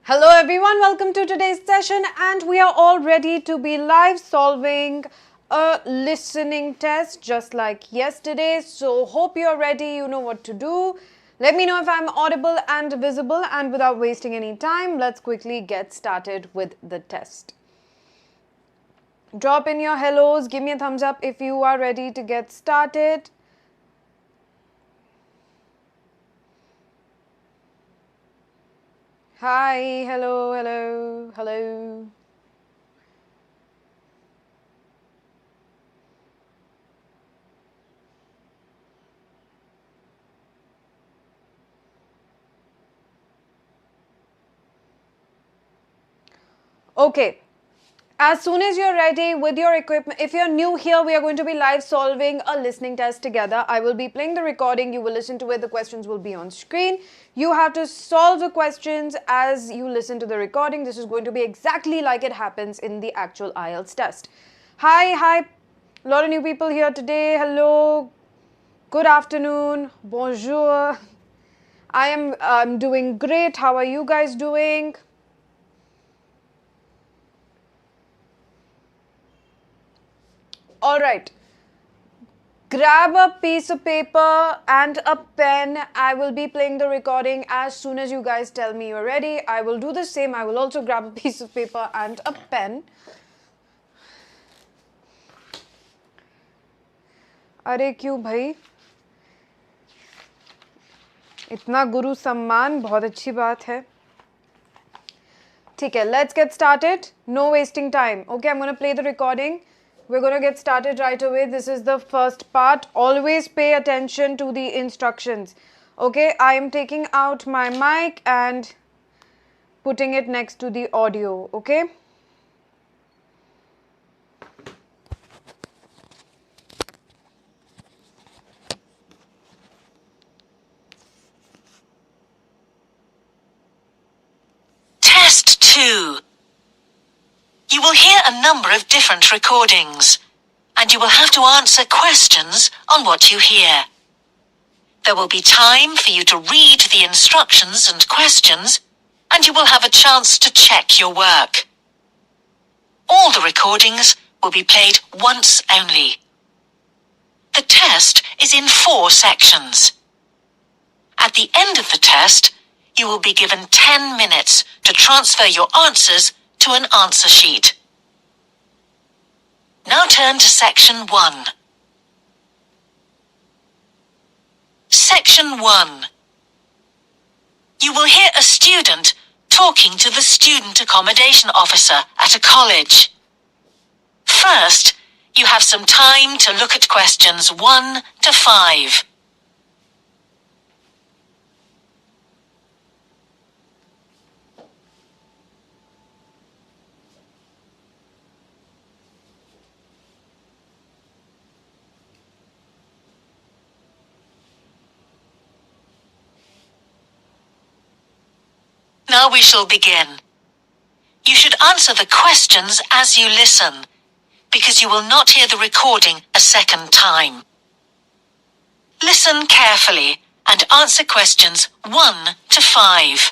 Hello everyone, welcome to today's session and we are all ready to be live solving a listening test just like yesterday. So hope you're ready, you know what to do. Let me know if I'm audible and visible, and without wasting any time, let's quickly get started with the test. Drop in your hellos, give me a thumbs up if you are ready to get started. Hi, hello. Okay, as soon as you're ready with your equipment, if you're new here, we are going to be live solving a listening test together. I will be playing the recording, you will listen to it, the questions will be on screen. You have to solve the questions as you listen to the recording. This is going to be exactly like it happens in the actual IELTS test. Hi, a lot of new people here today. Hello, good afternoon, bonjour. I'm doing great. How are you guys doing? All right, grab a piece of paper and a pen. I will be playing the recording as soon as you guys tell me you're ready. I will do the same. I will also grab a piece of paper and a pen. अरे क्यों भाई, इतना गुरु सम्मान, बहुत अच्छी बात है. ठीक है, let's get started. No wasting time. Okay, I'm going to play the recording. We're going to get started right away. This is the first part. Always pay attention to the instructions. Okay, I am taking out my mic and putting it next to the audio. Okay. Test 2. You will hear a number of different recordings, and you will have to answer questions on what you hear. There will be time for you to read the instructions and questions, and you will have a chance to check your work. All the recordings will be played once only. The test is in 4 sections. At the end of the test, you will be given 10 minutes to transfer your answers to an answer sheet. Now turn to Section 1. Section 1. You will hear a student talking to the student accommodation officer at a college. First, you have some time to look at questions 1 to 5. Now we shall begin. You should answer the questions as you listen, because you will not hear the recording a second time. Listen carefully and answer questions 1 to 5.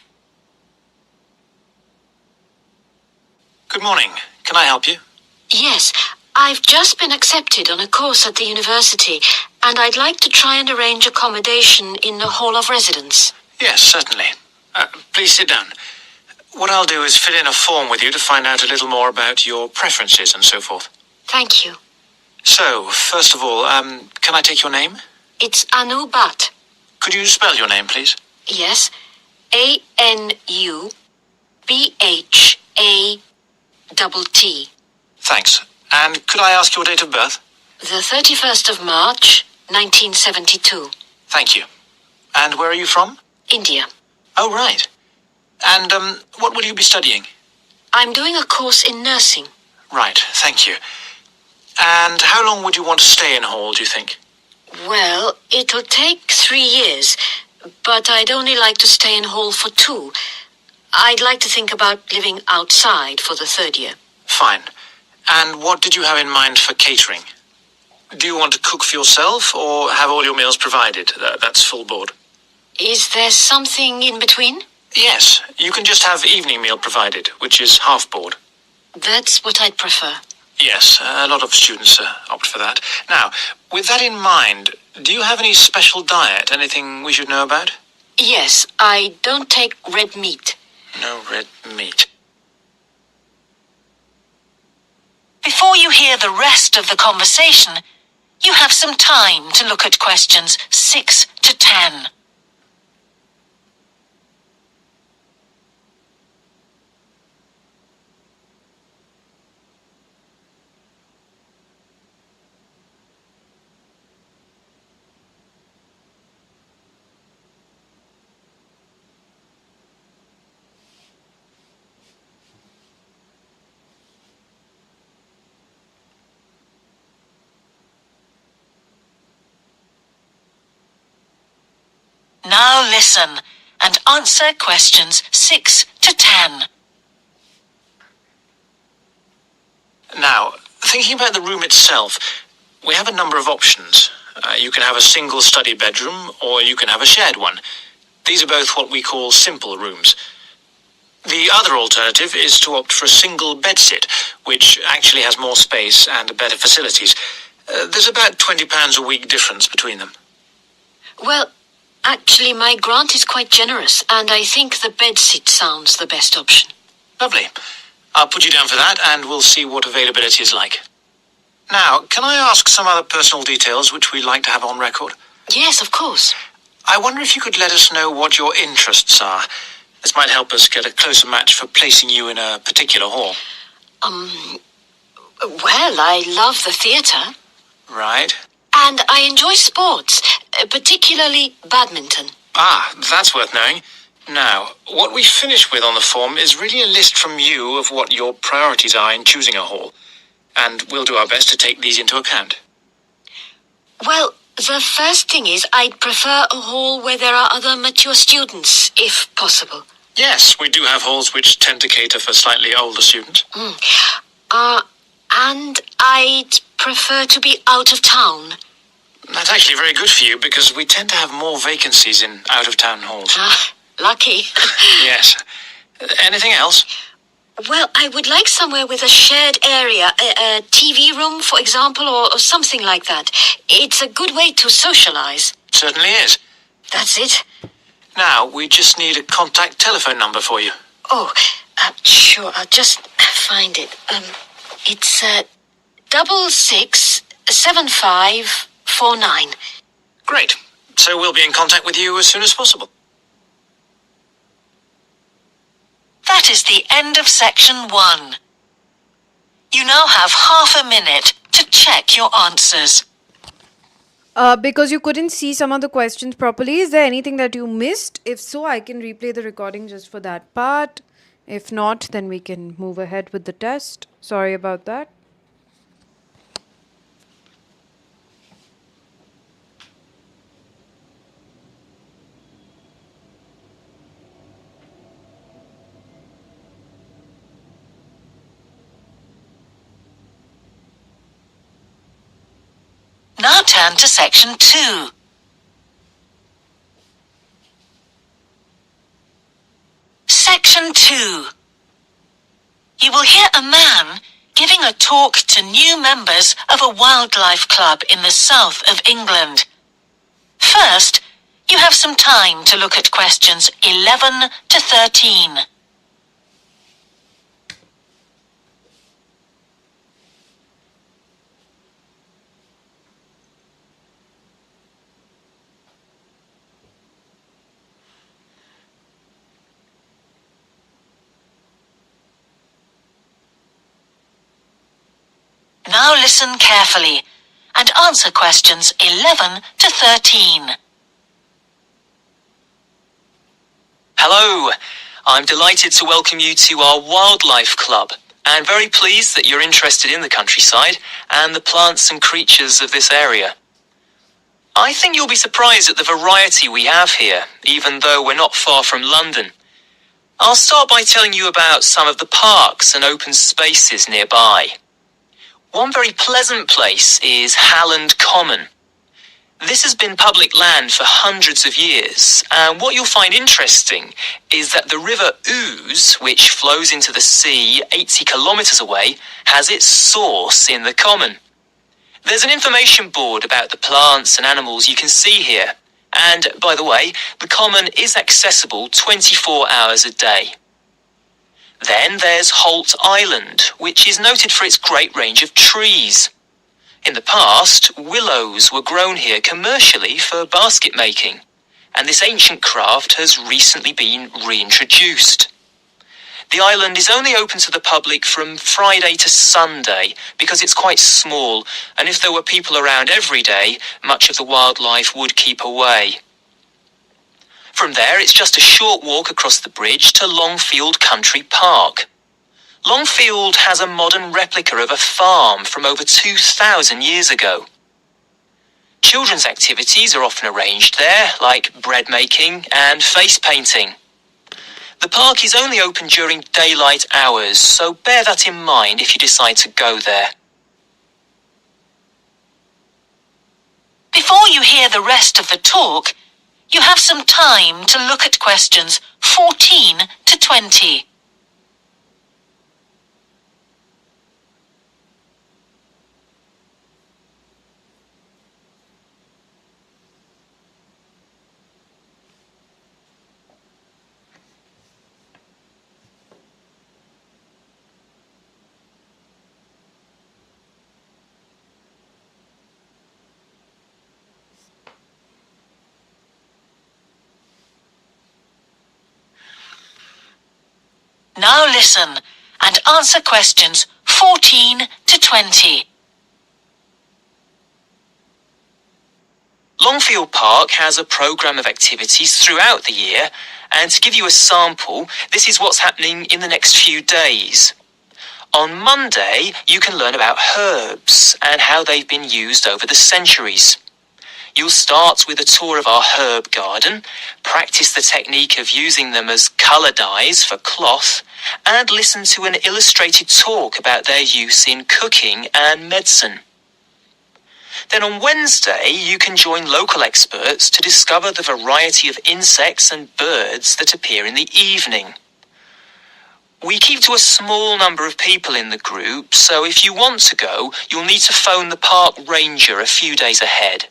Good morning. Can I help you? Yes, I've just been accepted on a course at the university, and I'd like to try and arrange accommodation in the hall of residence. Yes, certainly. Please sit down. What I'll do is fill in a form with you to find out a little more about your preferences and so forth. Thank you. So, first of all, can I take your name? It's Anu Bhatt. Could you spell your name, please? Yes, ANUBHATT. Thanks. And could I ask your date of birth? The 31st of March, 1972. Thank you. And where are you from? India. Oh, right. And what will you be studying? I'm doing a course in nursing. Right, thank you. And how long would you want to stay in hall, do you think? Well, it'll take 3 years, but I'd only like to stay in hall for 2. I'd like to think about living outside for the 3rd year. Fine. And what did you have in mind for catering? Do you want to cook for yourself or have all your meals provided? That's full board. Is there something in between? Yes, you can just have evening meal provided, which is half board. That's what I'd prefer. Yes, a lot of students opt for that. Now, with that in mind, do you have any special diet? Anything we should know about? Yes, I don't take red meat. No red meat. Before you hear the rest of the conversation, you have some time to look at questions 6 to 10. Now listen and answer questions 6 to 10. Now, thinking about the room itself, we have a number of options. You can have a single study bedroom, or you can have a shared one. These are both what we call simple rooms. The other alternative is to opt for a single bedsit, which actually has more space and better facilities. There's about £20 a week difference between them. Well, actually, my grant is quite generous, and I think the bedsit sounds the best option. Lovely. I'll put you down for that, and we'll see what availability is like. Now, can I ask some other personal details which we'd like to have on record? Yes, of course. I wonder if you could let us know what your interests are. This might help us get a closer match for placing you in a particular hall. Well, I love the theatre. Right. And I enjoy sports, particularly badminton. Ah, that's worth knowing. Now, what we finish with on the form is really a list from you of what your priorities are in choosing a hall. And we'll do our best to take these into account. Well, the first thing is I'd prefer a hall where there are other mature students, if possible. Yes, we do have halls which tend to cater for slightly older students. And I'd prefer to be out of town. That's actually very good for you because we tend to have more vacancies in out-of-town halls. Lucky. Yes. Anything else? Well, I would like somewhere with a shared area, a TV room, for example, or something like that. It's a good way to socialize. Certainly is. That's it. Now, we just need a contact telephone number for you. Oh, sure. I'll just find it. It's 667549. Great. So we'll be in contact with you as soon as possible. That is the end of section 1. You now have half a minute to check your answers. Because you couldn't see some of the questions properly, is there anything that you missed? If so, I can replay the recording just for that part. If not, then we can move ahead with the test. Sorry about that. Now turn to section 2. Section 2. You will hear a man giving a talk to new members of a wildlife club in the south of England. First, you have some time to look at questions 11 to 13. Now listen carefully and answer questions 11 to 13. Hello, I'm delighted to welcome you to our wildlife club and very pleased that you're interested in the countryside and the plants and creatures of this area. I think you'll be surprised at the variety we have here, even though we're not far from London. I'll start by telling you about some of the parks and open spaces nearby. One very pleasant place is Halland Common. This has been public land for hundreds of years, and what you'll find interesting is that the river Ouse, which flows into the sea 80 kilometres away, has its source in the common. There's an information board about the plants and animals you can see here, and by the way, the common is accessible 24 hours a day. Then there's Holt Island, which is noted for its great range of trees. In the past, willows were grown here commercially for basket making, and this ancient craft has recently been reintroduced. The island is only open to the public from Friday to Sunday because it's quite small, and if there were people around every day, much of the wildlife would keep away. From there, it's just a short walk across the bridge to Longfield Country Park. Longfield has a modern replica of a farm from over 2,000 years ago. Children's activities are often arranged there, like bread making and face painting. The park is only open during daylight hours, so bear that in mind if you decide to go there. Before you hear the rest of the talk, you have some time to look at questions 14 to 20. Now listen and answer questions 14 to 20. Longfield Park has a programme of activities throughout the year, and to give you a sample, this is what's happening in the next few days. On Monday, you can learn about herbs and how they've been used over the centuries. You'll start with a tour of our herb garden, practice the technique of using them as colour dyes for cloth, and listen to an illustrated talk about their use in cooking and medicine. Then on Wednesday, you can join local experts to discover the variety of insects and birds that appear in the evening. We keep to a small number of people in the group, so if you want to go, you'll need to phone the park ranger a few days ahead.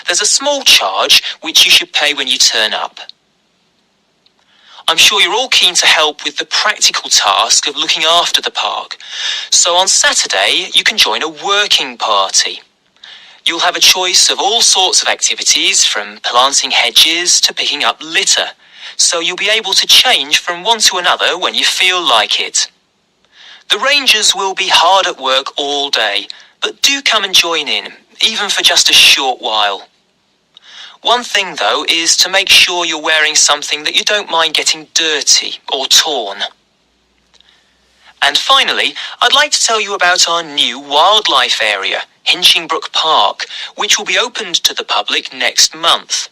There's a small charge which you should pay when you turn up. I'm sure you're all keen to help with the practical task of looking after the park, so on Saturday you can join a working party. You'll have a choice of all sorts of activities, from planting hedges to picking up litter, so you'll be able to change from one to another when you feel like it. The rangers will be hard at work all day, but do come and join in, even for just a short while. One thing, though, is to make sure you're wearing something that you don't mind getting dirty or torn. And finally, I'd like to tell you about our new wildlife area, Hinchingbrook Park, which will be opened to the public next month.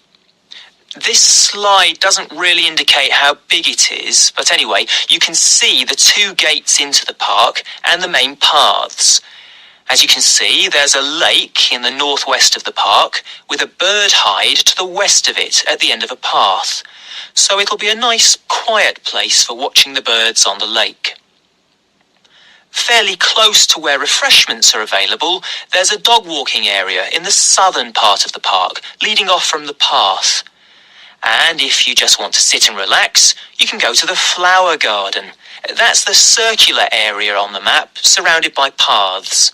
This slide doesn't really indicate how big it is, but anyway, you can see the two gates into the park and the main paths. As you can see, there's a lake in the northwest of the park with a bird hide to the west of it at the end of a path. So it'll be a nice, quiet place for watching the birds on the lake. Fairly close to where refreshments are available, there's a dog walking area in the southern part of the park, leading off from the path. And if you just want to sit and relax, you can go to the flower garden. That's the circular area on the map, surrounded by paths.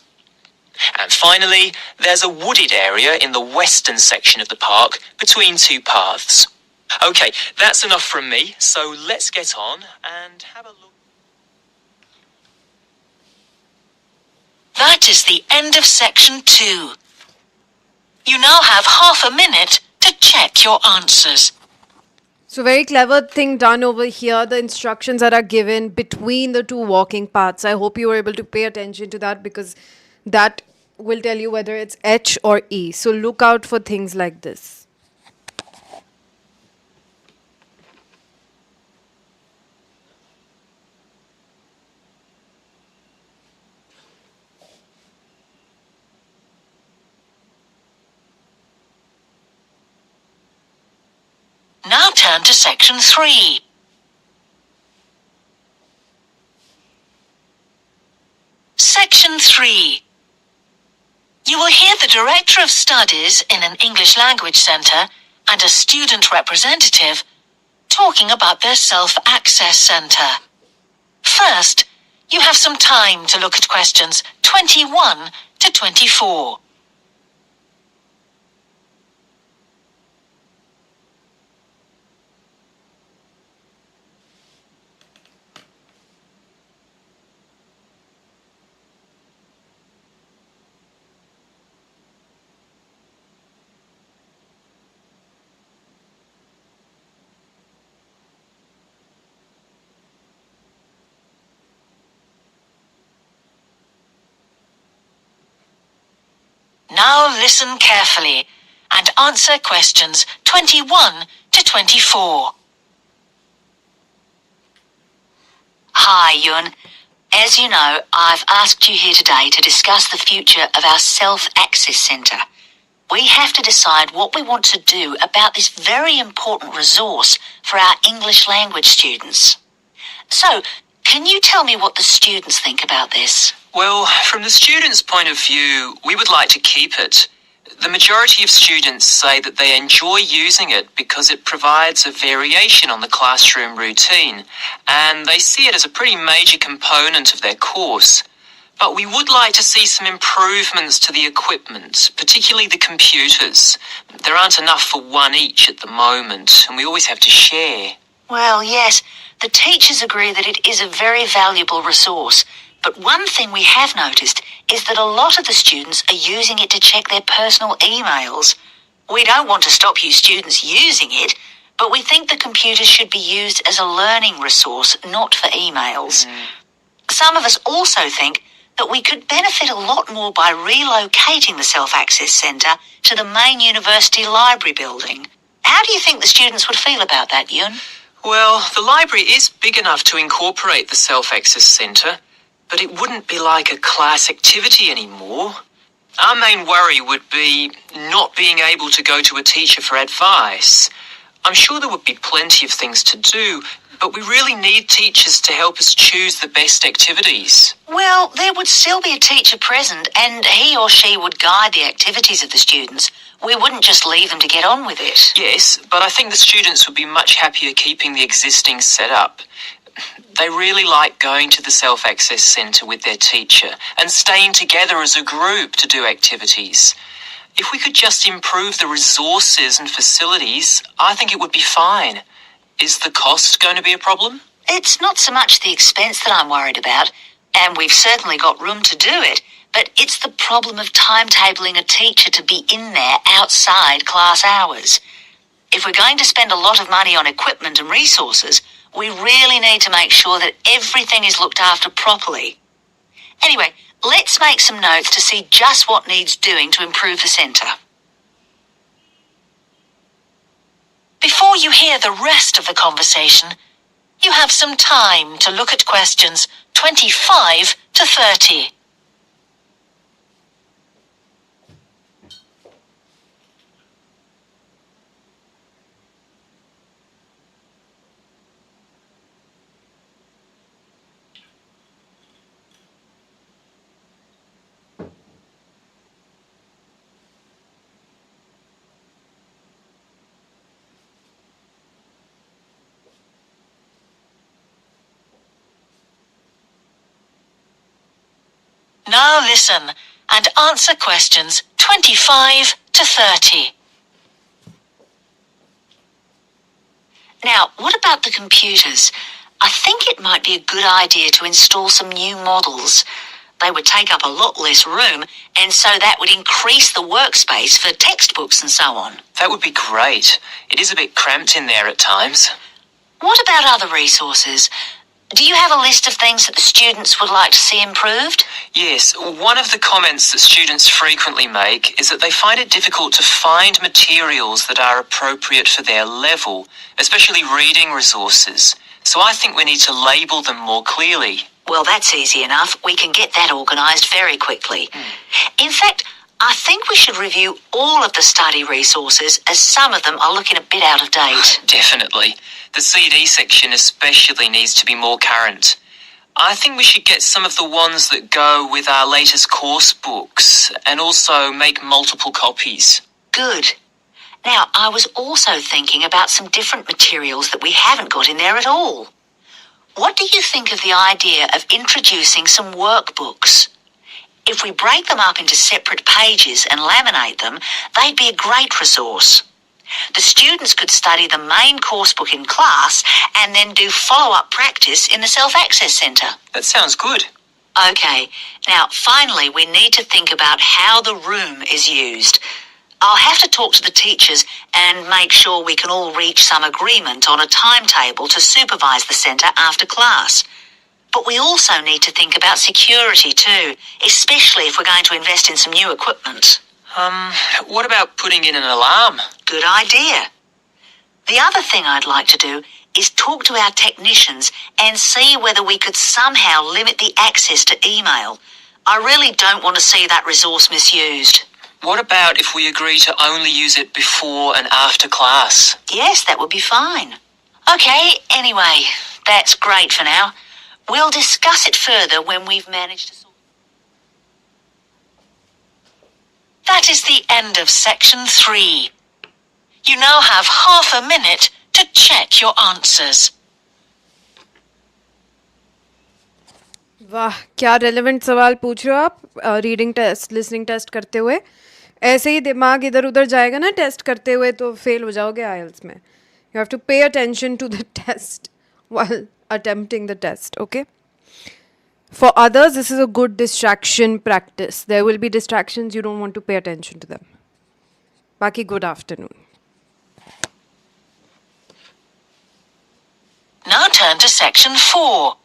And finally, there's a wooded area in the western section of the park, between two paths. Okay, that's enough from me, so let's get on and have a look. That is the end of section 2. You now have half a minute to check your answers. So very clever thing done over here. The instructions that are given between the two walking paths. I hope you were able to pay attention to that, because that will tell you whether it's H or E. So look out for things like this. turn to section 3. Section 3. You will hear the Director of Studies in an English Language Centre and a student representative talking about their self-access centre. First, you have some time to look at questions 21 to 24. Now listen carefully and answer questions 21 to 24. Hi, Yun. As you know, I've asked you here today to discuss the future of our self-access centre. We have to decide what we want to do about this very important resource for our English language students. So, can you tell me what the students think about this? Well, from the students' point of view, we would like to keep it. The majority of students say that they enjoy using it because it provides a variation on the classroom routine, and they see it as a pretty major component of their course. But we would like to see some improvements to the equipment, particularly the computers. There aren't enough for one each at the moment, and we always have to share. Well, yes, the teachers agree that it is a very valuable resource. But one thing we have noticed is that a lot of the students are using it to check their personal emails. We don't want to stop you students using it, but we think the computers should be used as a learning resource, not for emails. Some of us also think that we could benefit a lot more by relocating the Self-Access Centre to the main university library building. How do you think the students would feel about that, Yun? Well, the library is big enough to incorporate the Self-Access Centre, but it wouldn't be like a class activity anymore. Our main worry would be not being able to go to a teacher for advice. I'm sure there would be plenty of things to do, but we really need teachers to help us choose the best activities. Well, there would still be a teacher present, and he or she would guide the activities of the students. We wouldn't just leave them to get on with it. Yes, but I think the students would be much happier keeping the existing setup. They really like going to the Self-Access Centre with their teacher and staying together as a group to do activities. If we could just improve the resources and facilities, I think it would be fine. Is the cost going to be a problem? It's not so much the expense that I'm worried about, and we've certainly got room to do it, but it's the problem of timetabling a teacher to be in there outside class hours. If we're going to spend a lot of money on equipment and resources, we really need to make sure that everything is looked after properly. Anyway, let's make some notes to see just what needs doing to improve the centre. Before you hear the rest of the conversation, you have some time to look at questions 25 to 30. Now listen and answer questions 25 to 30. Now, what about the computers? I think it might be a good idea to install some new models. They would take up a lot less room, and so that would increase the workspace for textbooks and so on. That would be great. It is a bit cramped in there at times. What about other resources? Do you have a list of things that the students would like to see improved? Yes, one of the comments that students frequently make is that they find it difficult to find materials that are appropriate for their level, especially reading resources. So I think we need to label them more clearly. Well, that's easy enough. We can get that organised very quickly. In fact, I think we should review all of the study resources, as some of them are looking a bit out of date. Definitely. The CD section especially needs to be more current. I think we should get some of the ones that go with our latest course books and also make multiple copies. Good. Now, I was also thinking about some different materials that we haven't got in there at all. What do you think of the idea of introducing some workbooks? If we break them up into separate pages and laminate them, they'd be a great resource. The students could study the main course book in class and then do follow-up practice in the Self-Access Centre. That sounds good. Okay, now finally we need to think about how the room is used. I'll have to talk to the teachers and make sure we can all reach some agreement on a timetable to supervise the centre after class. But we also need to think about security too, especially if we're going to invest in some new equipment. What about putting in an alarm? Good idea. The other thing I'd like to do is talk to our technicians and see whether we could somehow limit the access to email. I really don't want to see that resource misused. What about if we agree to only use it before and after class? Yes, that would be fine. Okay, anyway, that's great for now. We'll discuss it further when we've managed to sort. That is the end of section 3. You now have half a minute to check your answers. वाह, क्या relevant सवाल पूछ रहे हो आप reading test listening test करते हुए. ऐसे ही दिमाग इधर उधर जाएगा ना टेस्ट करते हुए तो फेल हो जाओगे आईएल्ट्स में. You have to pay attention to the test while attempting the test. Okay, for others this is a good distraction practice. There will be distractions, you don't want to pay attention to them. Baki, good afternoon. Now turn to section 4.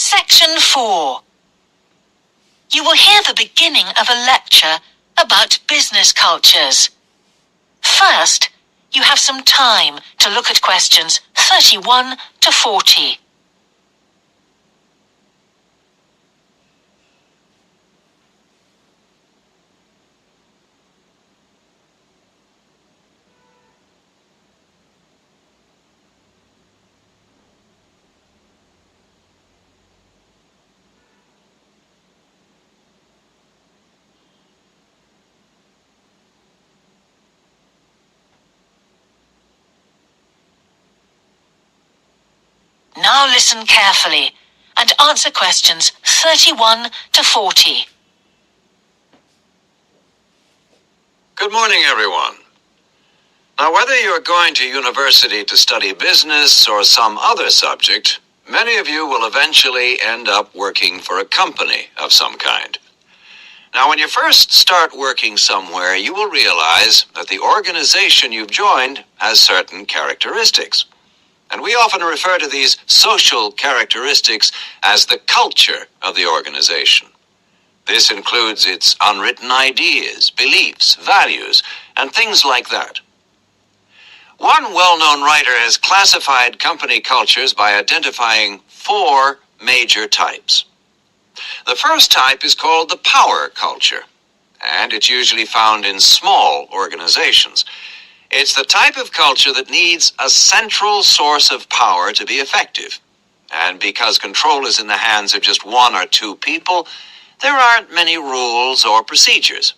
Section 4. You will hear the beginning of a lecture about business cultures. First, you have some time to look at questions 31 to 40. Now listen carefully and answer questions 31 to 40. Good morning, everyone. Now, whether you're going to university to study business or some other subject, many of you will eventually end up working for a company of some kind. Now, when you first start working somewhere, you will realize that the organization you've joined has certain characteristics. And we often refer to these social characteristics as the culture of the organization. This includes its unwritten ideas, beliefs, values, and things like that. One well-known writer has classified company cultures by identifying 4 major types. The first type is called the power culture, and it's usually found in small organizations. It's the type of culture that needs a central source of power to be effective. And because control is in the hands of just 1 or 2 people, there aren't many rules or procedures.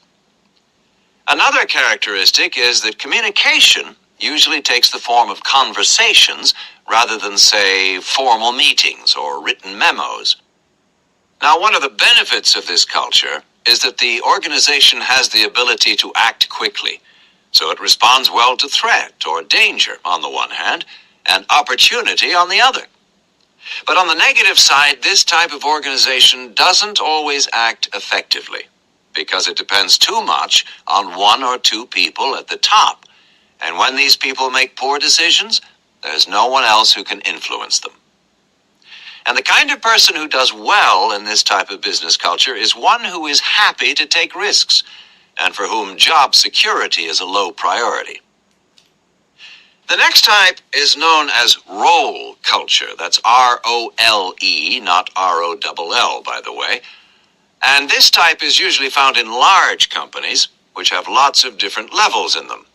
Another characteristic is that communication usually takes the form of conversations rather than, say, formal meetings or written memos. Now, one of the benefits of this culture is that the organization has the ability to act quickly. So it responds well to threat or danger on the one hand, and opportunity on the other. But on the negative side, this type of organization doesn't always act effectively, because it depends too much on 1 or 2 people at the top. And when these people make poor decisions, there's no one else who can influence them. And the kind of person who does well in this type of business culture is one who is happy to take risks, and for whom job security is a low priority. The next type is known as role culture. That's R-O-L-E, not R-O-L-L, by the way. And this type is usually found in large companies, which have lots of different levels in them.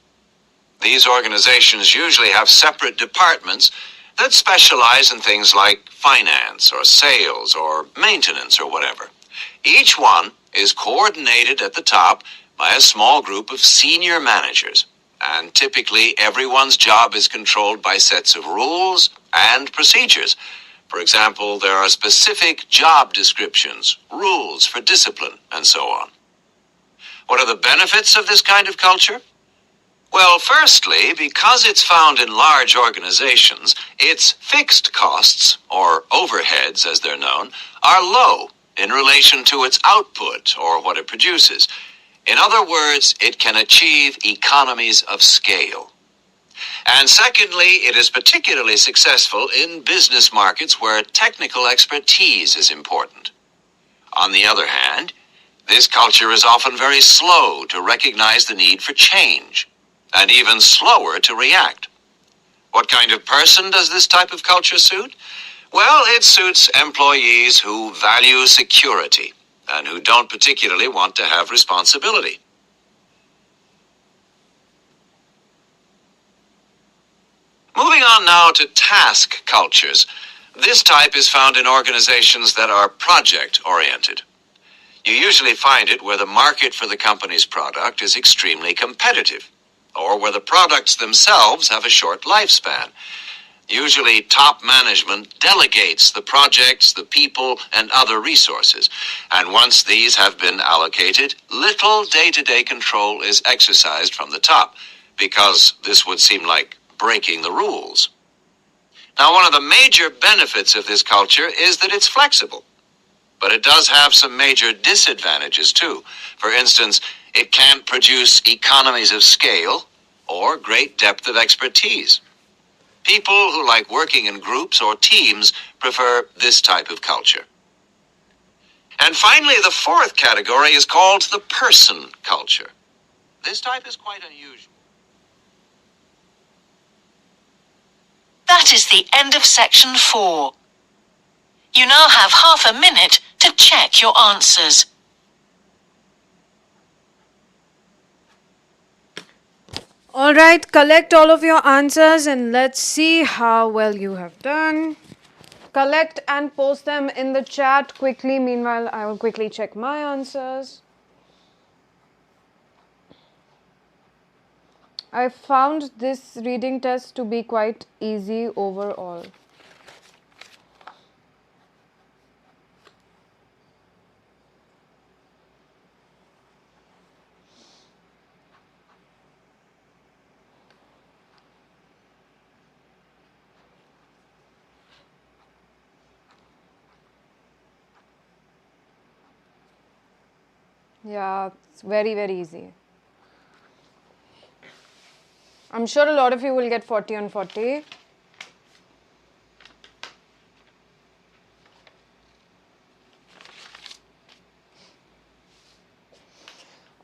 These organizations usually have separate departments that specialize in things like finance or sales or maintenance or whatever. Each one is coordinated at the top by a small group of senior managers, and typically everyone's job is controlled by sets of rules and procedures. For example, there are specific job descriptions, rules for discipline, and so on. What are the benefits of this kind of culture? Well, firstly, because it's found in large organizations, its fixed costs, or overheads as they're known, are low in relation to its output or what it produces. In other words, it can achieve economies of scale. And secondly, it is particularly successful in business markets where technical expertise is important. On the other hand, this culture is often very slow to recognize the need for change, and even slower to react. What kind of person does this type of culture suit? Well, it suits employees who value security and who don't particularly want to have responsibility. Moving on now to task cultures. This type is found in organizations that are project-oriented. You usually find it where the market for the company's product is extremely competitive, or where the products themselves have a short lifespan. Usually, top management delegates the projects, the people, and other resources. And once these have been allocated, little day-to-day control is exercised from the top, because this would seem like breaking the rules. Now, one of the major benefits of this culture is that it's flexible. But it does have some major disadvantages, too. For instance, it can't produce economies of scale or great depth of expertise. People who like working in groups or teams prefer this type of culture. And finally, the fourth category is called the person culture. This type is quite unusual. That is the end of section 4. You now have half a minute to check your answers. Alright, collect all of your answers and let's see how well you have done. Collect and post them in the chat quickly. Meanwhile, I will quickly check my answers. I found this reading test to be quite easy overall. Yeah, it's very, very easy. I'm sure a lot of you will get 40 on 40.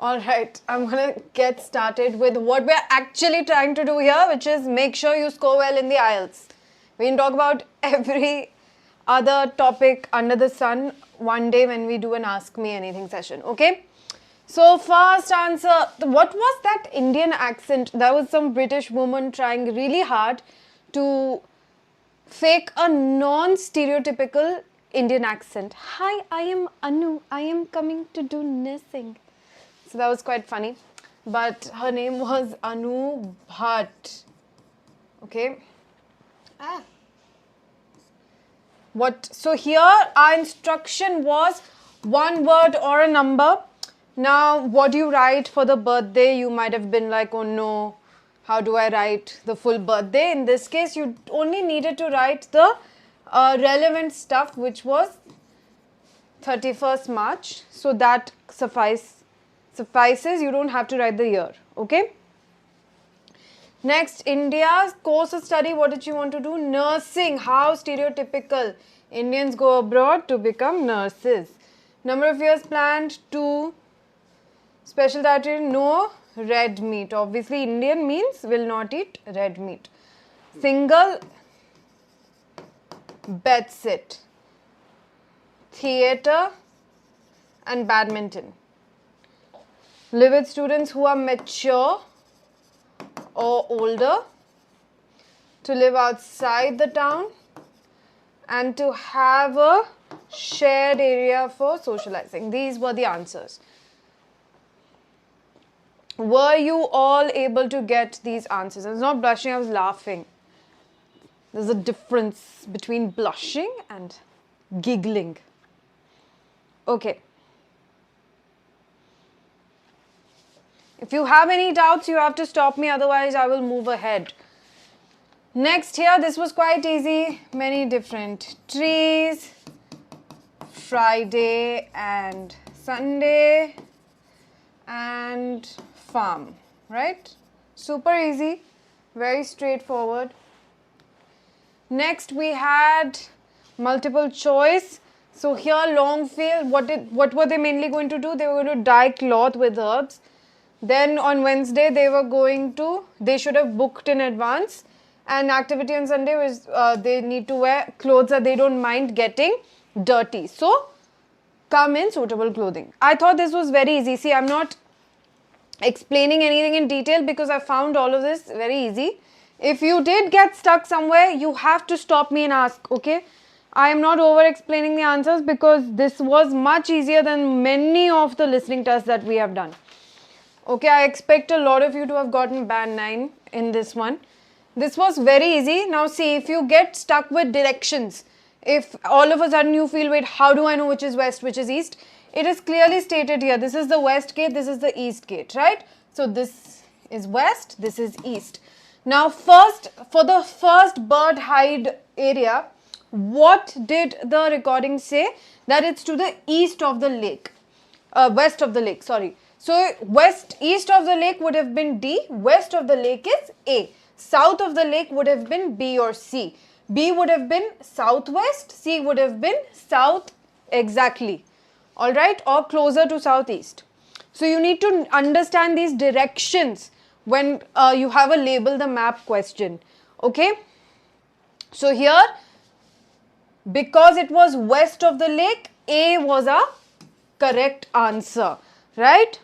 Alright, I'm going to get started with what we're actually trying to do here, which is make sure you score well in the IELTS. We can talk about every other topic under the sun one day when we do an Ask Me Anything session, okay? So first answer, what was that Indian accent? That was some British woman trying really hard to fake a non-stereotypical Indian accent. Hi, I am Anu. I am coming to do nursing. So that was quite funny. But her name was Anu Bhatt. Okay. So here our instruction was one word or a number. Now, what do you write for the birthday? You might have been like, oh no, how do I write the full birthday? In this case, you only needed to write the relevant stuff, which was 31st March. So that suffices. You don't have to write the year, okay? Next, India's course of study. What did you want to do? Nursing. How stereotypical. Indians go abroad to become nurses. Number of years planned, 2. Special dietary, no red meat. Obviously, Indian means will not eat red meat. Single bed sit. Theatre and badminton. Live with students who are mature or older. To live outside the town. And to have a shared area for socializing. These were the answers. Were you all able to get these answers? I was not blushing, I was laughing. There's a difference between blushing and giggling. Okay. If you have any doubts, you have to stop me, otherwise I will move ahead. Next here, this was quite easy. Many different trees. Friday and Sunday. And farm, right? Super easy, very straightforward. Next we had multiple choice. So here long field, what were they mainly going to do? They were going to dye cloth with herbs. Then on Wednesday they should have booked in advance. And activity on Sunday was they need to wear clothes that they don't mind getting dirty. So come in suitable clothing. I thought this was very easy. See, I'm not explaining anything in detail because I found all of this very easy. If you did get stuck somewhere, you have to stop me and ask, okay? I am not over explaining the answers because this was much easier than many of the listening tests that we have done. Okay, I expect a lot of you to have gotten band 9 in this one. This was very easy. Now see, if you get stuck with directions, if all of a sudden you feel, wait, how do I know which is west, which is east? It is clearly stated here. This is the west gate, this is the east gate, right? So this is west, this is east. Now first, for the first bird hide area, what did the recording say? That it's to the east of the lake. West of the lake, sorry. So east of the lake would have been D, west of the lake is A. South of the lake would have been B or C. B would have been southwest, C would have been south exactly. Alright, or closer to southeast. So you need to understand these directions when you have a label the map question. Okay. So here, because it was west of the lake, A was a correct answer. Right?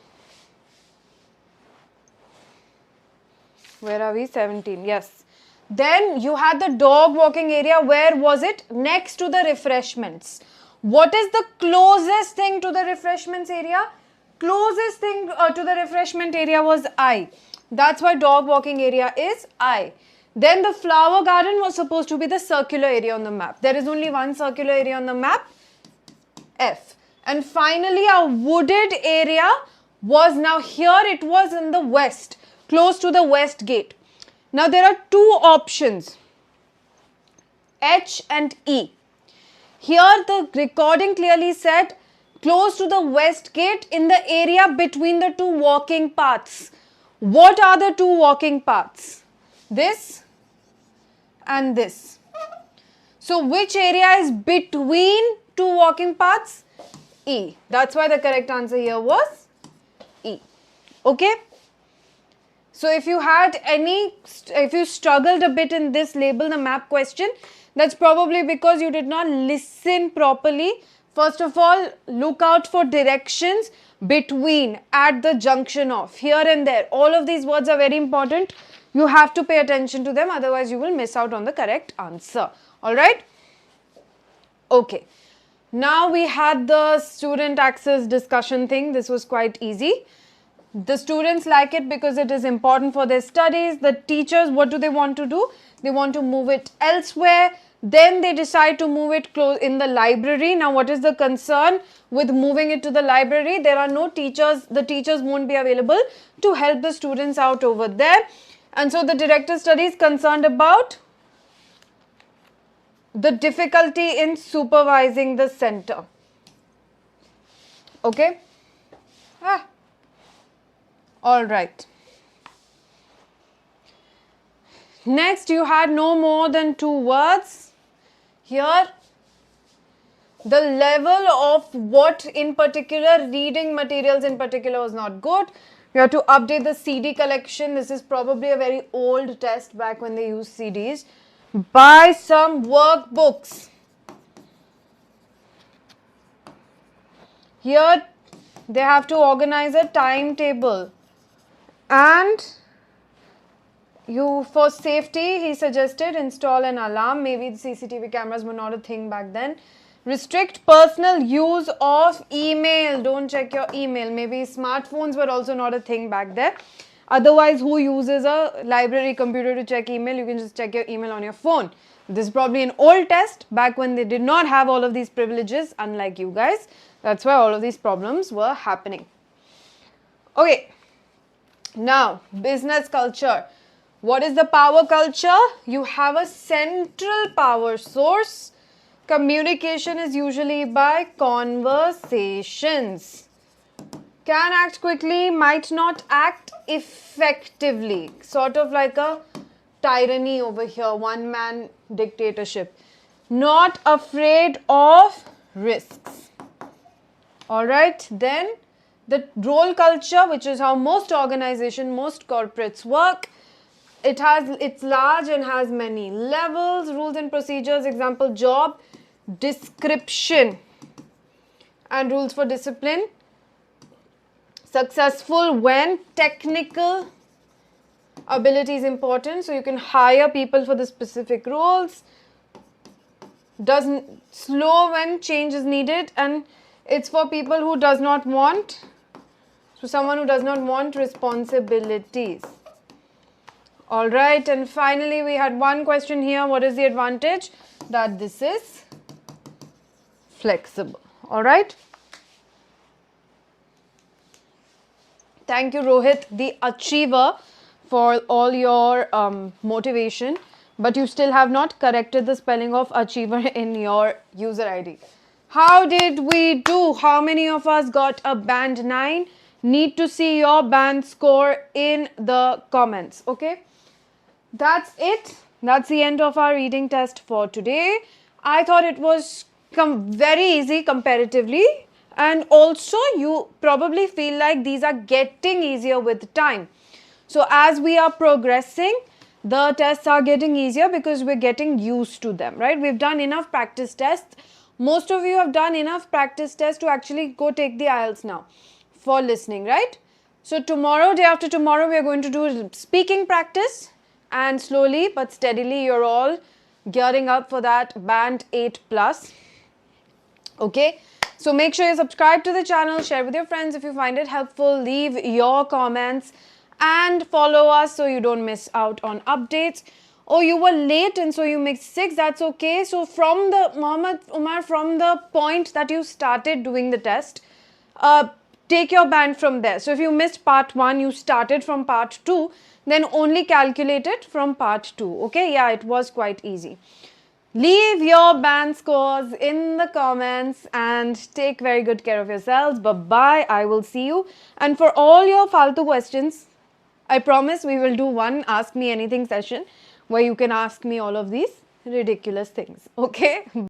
Where are we? 17. Yes. Then you had the dog walking area. Where was it? Next to the refreshments. What is the closest thing to the refreshments area? Closest thing to the refreshment area was I. That's why dog walking area is I. Then the flower garden was supposed to be the circular area on the map. There is only one circular area on the map, F. And finally our wooded area was now here, it was in the west, close to the west gate. Now there are two options, H and E. Here the recording clearly said close to the west gate in the area between the two walking paths. What are the two walking paths? This and this. So which area is between two walking paths? E. That's why the correct answer here was E. Okay. So if you struggled a bit in this label the map question, that's probably because you did not listen properly. First of all, look out for directions between, at the junction of, here and there. All of these words are very important. You have to pay attention to them, otherwise you will miss out on the correct answer. Alright? Okay. Now we had the student access discussion thing. This was quite easy. The students like it because it is important for their studies. The teachers, what do they want to do? They want to move it elsewhere. Then they decide to move it close in the library. Now what is the concern with moving it to the library? There are no teachers. The teachers won't be available to help the students out over there. And so the director study is concerned about the difficulty in supervising the center. Okay? Alright. Next, you had no more than 2 words. Here, The level of what in particular, reading materials in particular, was not good. You have to update the CD collection. This is probably a very old test back when they used CDs. Buy some workbooks. Here they have to organize a timetable, and you, for safety, he suggested install an alarm. Maybe the CCTV cameras were not a thing back then. Restrict personal use of email. Don't check your email. Maybe smartphones were also not a thing back there. Otherwise, who uses a library computer to check email? You can just check your email on your phone. This is probably an old test back when they did not have all of these privileges, unlike you guys. That's why all of these problems were happening. Okay, now business culture. What is the power culture? You have a central power source. Communication is usually by conversations. Can act quickly, might not act effectively. Sort of like a tyranny over here, one man dictatorship. Not afraid of risks. Alright, then the role culture, which is how most organizations, most corporates work. It's large and has many levels, rules and procedures. Example, job description and rules for discipline. Successful when technical ability is important, so you can hire people for the specific roles. Slow when change is needed, and it's for people who does not want, so someone who does not want responsibilities. Alright, and finally we had one question here. What is the advantage? That this is flexible. Alright. Thank you, Rohit, the achiever, for all your motivation. But you still have not corrected the spelling of achiever in your user ID. How did we do? How many of us got a band 9? Need to see your band score in the comments. Okay. That's it. That's the end of our reading test for today. I thought it was very easy comparatively, and also you probably feel like these are getting easier with time. So as we are progressing, the tests are getting easier because we're getting used to them, right? We've done enough practice tests. Most of you have done enough practice tests to actually go take the IELTS now for listening, right? So tomorrow, day after tomorrow, we are going to do speaking practice, and slowly but steadily you're all gearing up for that band 8+. Okay, so make sure you subscribe to the channel, share with your friends if you find it helpful, leave your comments and follow us so you don't miss out on updates. Oh, you were late and so you missed 6, that's okay. So from the, Mohammed Umar, from the point that you started doing the test, take your band from there. So if you missed part 1, you started from part 2, then only calculate it from part 2. Okay, yeah, it was quite easy. Leave your band scores in the comments and take very good care of yourselves. Bye-bye. I will see you. And for all your faltu questions, I promise we will do one Ask Me Anything session where you can ask me all of these ridiculous things. Okay?